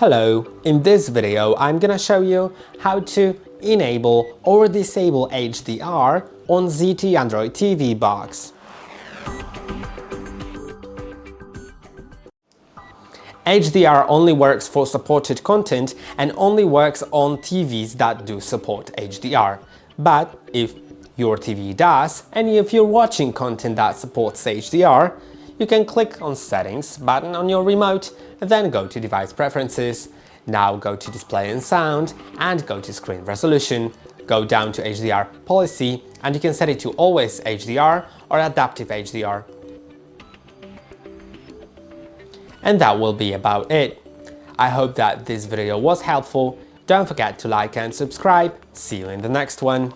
Hello, in this video I'm gonna show you how to enable or disable HDR on ZTE Android TV Box. HDR only works for supported content and only works on TVs that do support HDR. But if your TV does, and if you're watching content that supports HDR, you can click on Settings button on your remote, then go to Device Preferences. Now go to Display and Sound and go to Screen Resolution. Go down to HDR Policy and you can set it to Always HDR or Adaptive HDR. And that will be about it. I hope that this video was helpful. Don't forget to like and subscribe. See you in the next one.